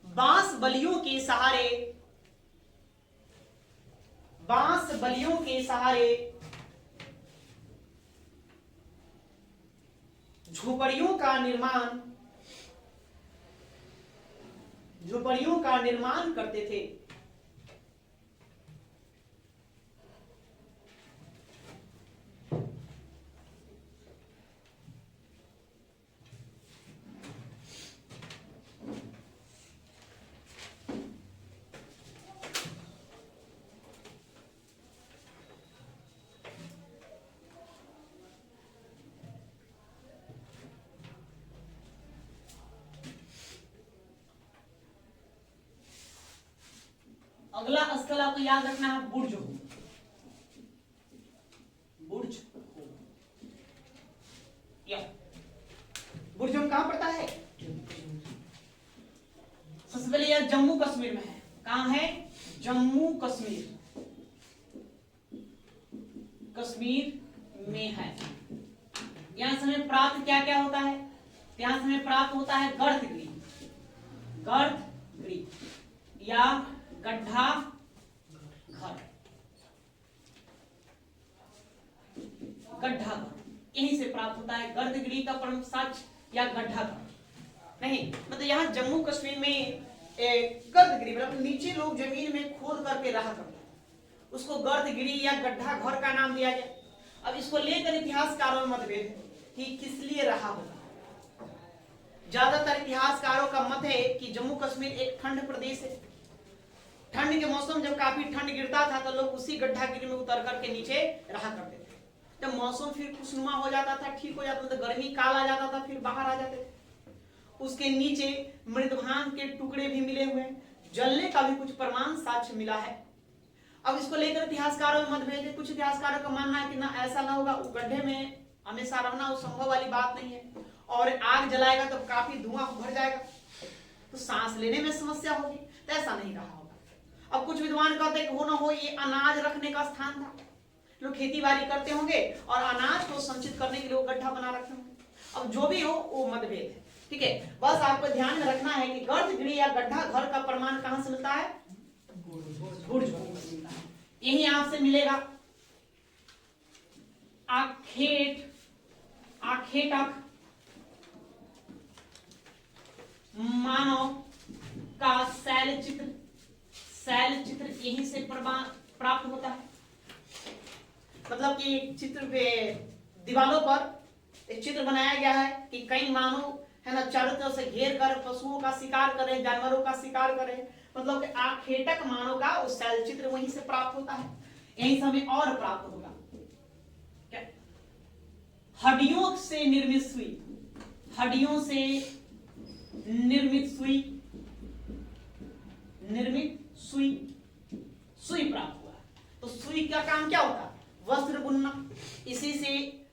A: बांस बलियों के सहारे झोपड़ियों का निर्माण करते थे। अगला स्थल आपको याद रखना है बुर्ज में कहां पड़ता है? सबसे पहले यह जम्मू कश्मीर में है। कहां है? जम्मू कश्मीर में है। यहां से हमें प्राप्त क्या क्या होता है? यहां से हमें प्राप्त होता है गर्तगिरी या गड्ढा घर। यहीं से प्राप्त होता है गर्तगिरी का प्रमुख साक्ष्य या गड्ढा घर। नहीं मतलब यहाँ जम्मू कश्मीर में गर्तगिरी मतलब नीचे लोग जमीन में खोद करके रहा करते हैं, उसको गर्तगिरी या गड्ढा घर का नाम दिया गया। अब इसको लेकर इतिहासकारों में मतभेद है कि किस लिए रहा होगा। ज्यादातर इतिहासकारों का मत है कि जम्मू कश्मीर एक ठंड प्रदेश है। ठंड के मौसम जब काफी ठंड गिरता था तो लोग उसी गड्ढागिरी में उतर करके नीचे रहा करते थे। जब मौसम फिर खुशनुमा हो जाता था, ठीक हो जाता था, तो गर्मी काल आ जाता था, फिर बाहर आ जाते थे। उसके नीचे मृदभान के टुकड़े भी मिले हुए हैं, जलने का भी कुछ प्रमाण साक्ष्य मिला है। अब इसको लेकर इतिहासकारों में मतभेद है। कुछ इतिहासकारों का मानना है कि ना ऐसा ना होगा, उस गड्ढे में हमेशा रहना वो संभव वाली बात नहीं है, और आग जलाएगा तो काफी धुआं भर जाएगा तो सांस लेने में समस्या होगी, तो ऐसा नहीं रहा होगा। अब कुछ विद्वान कहते हैं कि हो ना हो ये अनाज रखने का स्थान था, लोग खेती बाड़ी करते होंगे और अनाज को संचित करने के लिए वो गड्ढा बना रखे होंगे। अब जो भी हो वो मतभेद है, ठीक है। बस आपको ध्यान में रखना है कि गर्तगिरी या गड्ढा घर का प्रमाण कहां से मिलता है? बुर्ज से मिलता है। यही आपसे मिलेगा आखेटक मानव का शैल चित्र यहीं से प्राप्त होता है। मतलब कि एक चित्र पे दीवारों पर एक चित्र बनाया गया है कि कई मानव है ना चारों तरफ से घेर कर पशुओं का शिकार करें, जानवरों का शिकार करें। मतलब कि आखेटक मानव का उस शैल चित्र वहीं से प्राप्त होता है। यहीं से हमें और प्राप्त होगा क्या? हड्डियों से निर्मित सुई प्राप्त हुआ। तो सुई का काम क्या होता है? वस्त्र बुनना। इसी से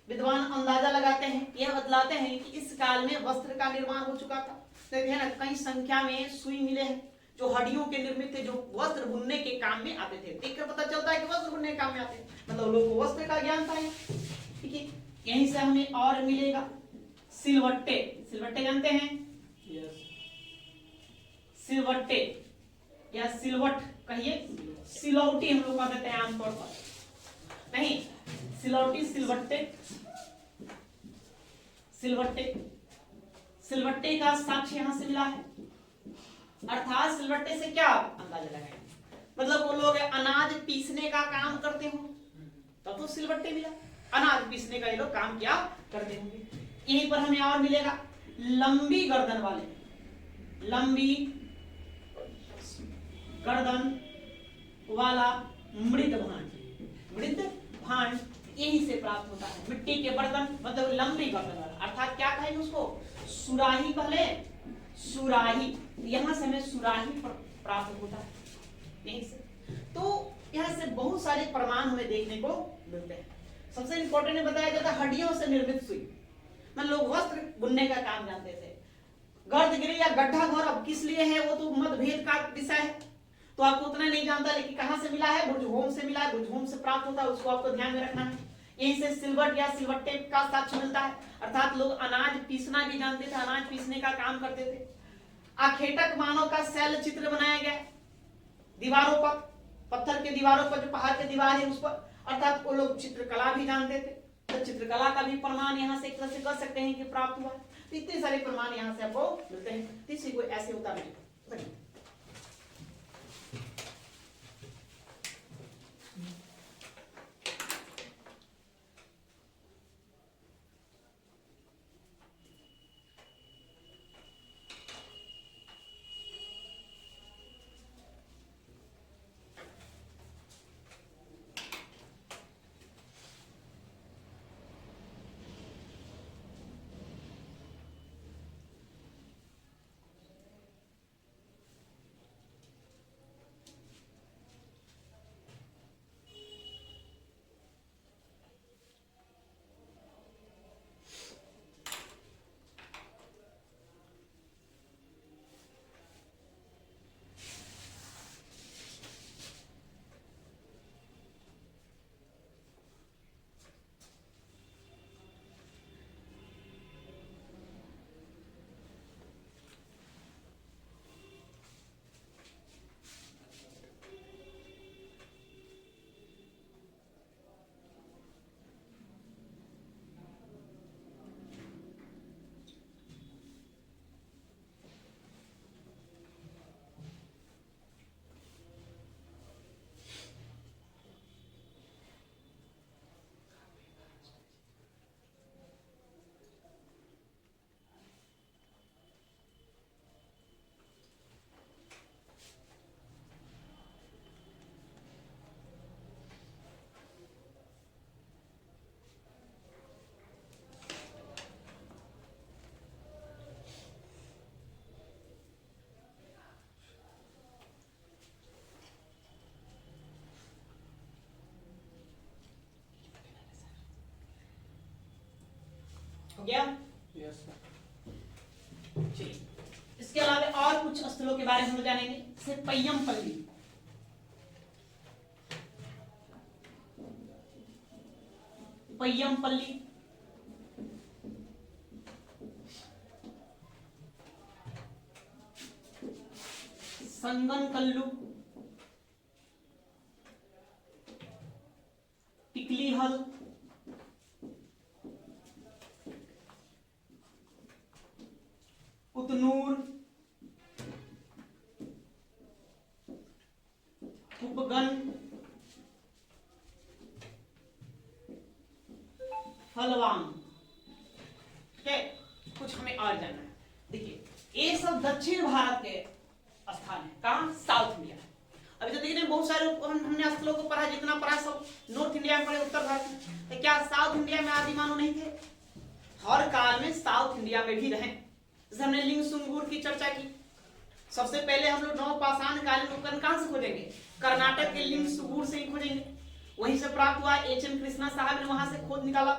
A: विद्वान अंदाजा लगाते हैं, यह बतलाते हैं कि इस काल में वस्त्र का निर्माण हो चुका था। तो है ना कई संख्या में सुई मिले हैं जो हड्डियों के निर्मित थे, जो वस्त्र बुनने के काम में आते थे। देखकर पता चलता है कि वस्त्र बुनने के काम में आते हैं, मतलब लोगों को वस्त्र का ज्ञान था। ठीक है, यहीं से हमें और मिलेगा सिलवट्टे जानते हैं? सिलवट्टे या सिलवट कहिए, सिलौटी हम लोग कह देते हैं आमतौर पर, नहीं सिलौटी सिलवट्टे का साक्ष्य यहां से मिला है। अर्थात सिलवट्टे से क्या अंदाजा लगाएंगे? मतलब वो लोग अनाज पीसने का काम करते हो तब तो सिलवट्टे मिला। अनाज पीसने का ये लोग काम क्या करते होंगे। यहीं पर हमें और मिलेगा लंबी गर्दन वाला मृद भांड यहीं से प्राप्त होता है। मिट्टी के बर्तन मतलब लंबी गर्दन वाला, अर्थात क्या कहेंगे उसको? सुराही कहले, सुराही। यहां से हमें सुराही प्राप्त होता है यहीं से। तो यहां से बहुत सारे प्रमाण हमें देखने को मिलते हैं। सबसे इंपॉर्टेंट बताया जाता है हड्डियों से निर्मित सुई, मतलब लोग वस्त्र बुनने का काम जानते थे। गर्तगिरी या गड्ढा घर अब किस लिए है वो तो मतभेद का विषय है। तो आपको उतना नहीं जानता, लेकिन कहां से मिला है, बुर्जहोम से मिला है, बुर्जहोम से प्राप्त होता है, उसको आपको ध्यान में रखना है। यहीं से सिल्वर्ट या सिल्वर्टेट का साक्ष्य मिलता है, अर्थात लोग अनाज पीसना भी जानते थे, अनाज पीसने का काम करते थे। आखेटक मानव का शैल चित्र बनाया गया दीवारों पर, पत्थर के दीवारों पर, जो पहाड़ के दीवार है उस पर, अर्थात वो लोग चित्रकला भी जानते थे। तो चित्रकला का भी प्रमाण यहाँ से एक तरह से कर सकते हैं कि प्राप्त हुआ। तो इतने सारे प्रमाण यहाँ से आपको मिलते हैं। किसी को ऐसे होता नहीं। हो गया?
B: Yes sir.
A: चलिए, इसके अलावा और कुछ स्थलों के बारे में हम जानेंगे, जैसे पय्यमपल्ली। पय्यमपल्ली संगनकल्लू, टिकलीहल, उतनूर, उपगन, फलवान। ठीक है, कुछ हमें और जानना है। देखिए, ये सब दक्षिण भारत के स्थान है। कहां? South India. अभी तो देखिए बहुत सारे हमने स्थलों को पढ़ा, जितना पढ़ा सब नॉर्थ इंडिया में पढ़े, उत्तर भारत में। तो क्या साउथ इंडिया में आदि मानव नहीं थे? हर काल में साउथ इंडिया में भी रहे। जैसे हमने लिंग सुंगूर की चर्चा की, सबसे पहले हम लोग नवपाषाण कालीन उपकरण कहां से खोजेंगे? कर्नाटक के लिंग सुंगूर से ही खोजेंगे, वहीं से प्राप्त हुआ। एच.एम. कृष्णा साहब ने वहां से खोज निकाला।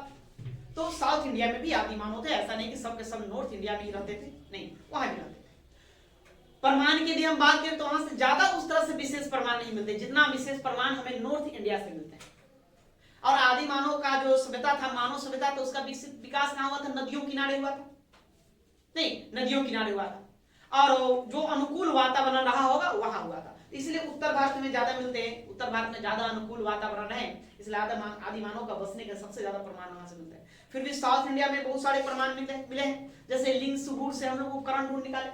A: तो साउथ इंडिया में भी आदि मानव थे, ऐसा नहीं कि सब के सब नॉर्थ इंडिया में ही रहते थे, नहीं, वहां भी रहते थे। प्रमाण के लिए हम बात करें तो वहां से ज्यादा उस तरह से विशेष प्रमाण नहीं मिलते, जितना विशेष प्रमाण हमें नॉर्थ इंडिया से मिलते हैं। और आदि मानव का जो सभ्यता था, मानव सभ्यता, तो उसका विकास कहां हुआ था? नदियों किनारे हुआ था, नहीं, नदियों किनारे हुआ था, और जो अनुकूल वातावरण रहा होगा वहां हुआ था। इसलिए उत्तर भारत में ज्यादा मिलते हैं, उत्तर भारत में ज्यादा अनुकूल वातावरण है, इसलिए आदि मानव का बसने के सबसे ज्यादा प्रमाण वहां से मिलते हैं। फिर भी साउथ इंडिया में बहुत सारे प्रमाण मिले हैं, जैसे लिंग सुगूर से हम लोग उपकरण ढूंढ निकाले।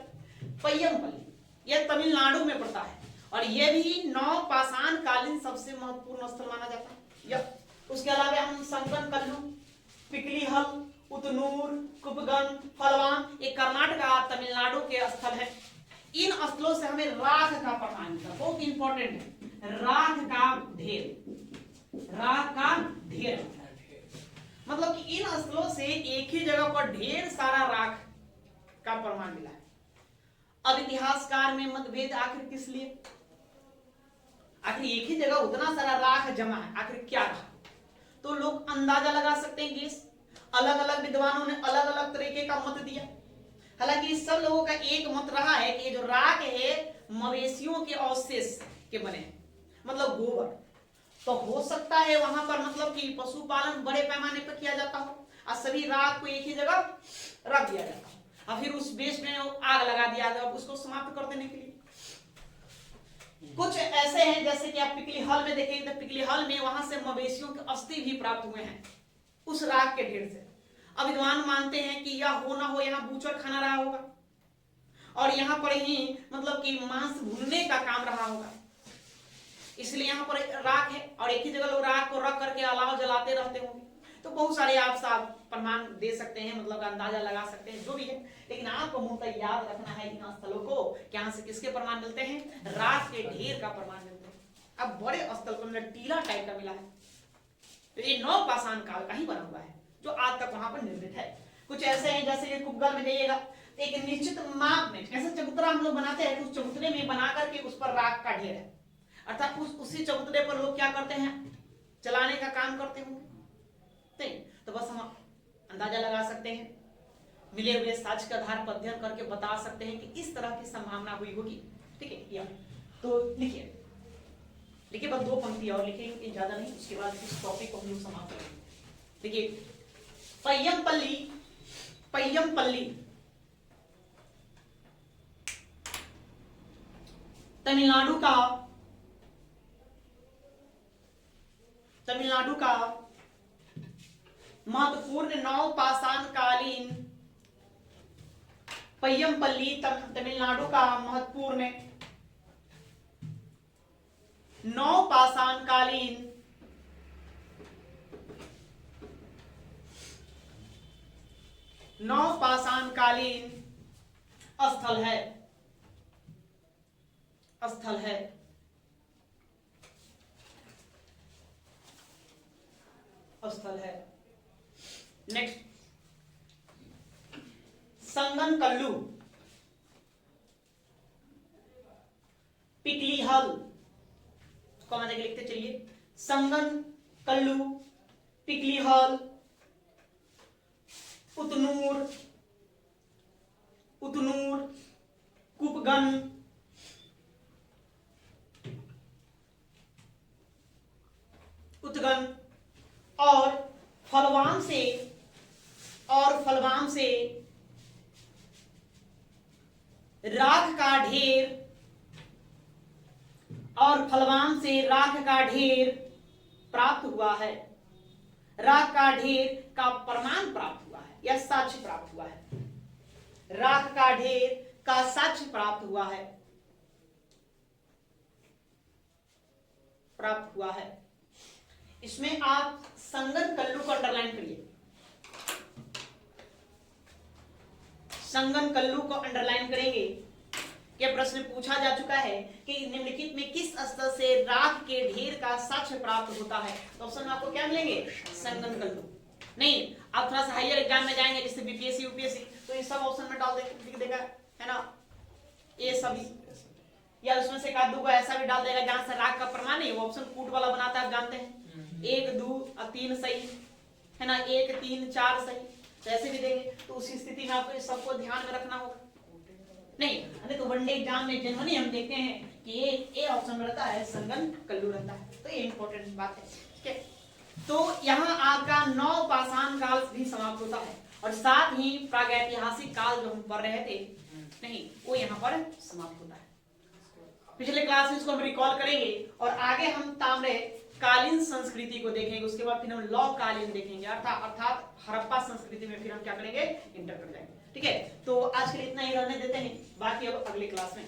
A: पय्यमपल्ली यह तमिलनाडु में पड़ता है, और यह भी नवपाषाण कालीन सबसे महत्वपूर्ण स्थल माना जाता है। उसके अलावा हम संगनकल्लू, पिकलीहल, उतनूर, कुपगन, फलवान, ये कर्नाटक तमिलनाडु के स्थल है। इन स्थलों से हमें राख का प्रमाण मिलता है, बहुत इंपॉर्टेंट है। राख का ढेर, राख का ढेर मतलब कि इन स्थलों से एक ही जगह पर ढेर सारा राख का प्रमाण मिला है। अब इतिहासकार में मतभेद आखिर किस लिए? आखिर एक ही जगह उतना सारा राख जमा है, आखिर क्या रहा? तो लोग अंदाजा लगा सकते हैं, गेस। अलग अलग विद्वानों ने अलग अलग तरीके का मत दिया। हालांकि सब लोगों का एक मत रहा है कि जो राख है मवेशियों के अवशेष के बने हैं, मतलब गोबर। तो हो सकता है वहां पर मतलब कि पशुपालन बड़े पैमाने पर किया जाता हो और सभी राख को एक ही जगह रख दिया जाता हो और फिर उस वेस्ट में आग लगा दिया जाए उसको समाप्त कर देने के लिए। कुछ ऐसे हैं जैसे कि आप पिकली हॉल में देखेंगे तो पिकली हॉल में वहां से मवेशियों के अस्थि भी प्राप्त हुए हैं उस राख के ढेर से। अब विद्वान मानते हैं कि यह हो ना हो यहाँ बूचर खाना रहा होगा और यहाँ पर ही मतलब कि मांस भूनने का काम रहा होगा, इसलिए यहाँ पर राख है और एक ही जगह लोग राख को रख करके अलाव जलाते रहते होंगे। तो बहुत सारे आप साफ प्रमाण दे सकते हैं, मतलब अंदाजा लगा सकते हैं जो भी है, लेकिन आपको मूलतः याद रखना है इन स्थलों को कि यहाँ से किसके प्रमाण मिलते हैं, राख के ढेर का प्रमाण मिलते हैं। अब बड़े स्थल पर मतलब टीला टाइप का मिला है, तो ये नवपाषाण काल का ही बना हुआ है जो आज तक वहां पर निर्मित है। कुछ ऐसे हैं जैसे कि कुब्बल में जाइएगा एक निश्चित माप में ऐसे चबूतरा हम लोग बनाते हैं, उस चबूतरे में बना करके उस पर राख का ढेर है, अर्थात उसी चबूतरे पर लोग क्या करते हैं, चलाने का काम करते होंगे। तो बस हम अंदाजा लगा सकते हैं, मिले हुए साक्ष्य के आधार पर अध्ययन करके बता सकते हैं कि इस तरह की संभावना हुई होगी। ठीक है, या तो लिखिए बस 2 पंक्ति और लिखेंगे, ज्यादा नहीं, उसके बाद इस टॉपिक को हम लोग समाप्त करेंगे। देखिए पय्यमपल्ली तमिलनाडु का महत्वपूर्ण नवपाषाण कालीन पय्यमपल्ली तमिलनाडु का महत्वपूर्ण नवपाषाण कालीन स्थल है। नेक्स्ट संगनकल्लू पिकली हल को मैंने लिखते चलिए, संगनकल्लू पिकली हल उतनूर कुपगन उतगन और फलवाम से राख का ढेर प्राप्त हुआ है, राख का ढेर का प्रमाण प्राप्त हुआ है या साक्ष्य प्राप्त हुआ है, राख का ढेर का साक्ष्य प्राप्त हुआ है। इसमें आप संगनकल्लू को अंडरलाइन करिए, संगनकल्लू को अंडरलाइन करेंगे कि प्रश्न पूछा जा चुका है कि निम्नलिखित में किस स्तर से राख के ढेर का साक्ष्य प्राप्त होता है। तो ऑप्शन में आपको क्या मिलेंगे, संगनकल्लू। नहीं, आप थोड़ा सा हायर एग्जाम में जाएंगे जैसे बीपीएससी यूपीएससी, तो ये सब ऑप्शन में डाल देगा है ना, ये सभी, या उसमें से एक दो ऐसा भी डाल देगा जहां से राख का प्रमाण नहीं, वो ऑप्शन कूट वाला बनाता है, आप जानते हैं 1 2 और 3 सही है ना, 1 3 4 सही, तो ऐसे भी देंगे। तो उसी स्थिति में आपको सबको ध्यान में रखना होगा। नहीं तो वनडे एग्जाम में जनरली हम देखते हैं कि ये ऑप्शन रहता है, संगनकल्लू रहता है, तो ये इंपॉर्टेंट बात है। ठीक है, तो यहाँ आपका नवपाषाण काल भी समाप्त होता है और साथ ही प्रागैतिहासिक काल जो हम पढ़ रहे थे नहीं, वो यहाँ पर समाप्त होता है। पिछले क्लास में इसको हम रिकॉल करेंगे और आगे हम ताम्र कालीन संस्कृति को देखेंगे, उसके बाद फिर हम लौ कालीन देखेंगे, अर्थात हड़प्पा संस्कृति में फिर हम क्या करेंगे, इंटर कर जाएंगे। ठीक है, तो आज के लिए इतना ही रहने देते हैं, बाकी अब अगली क्लास में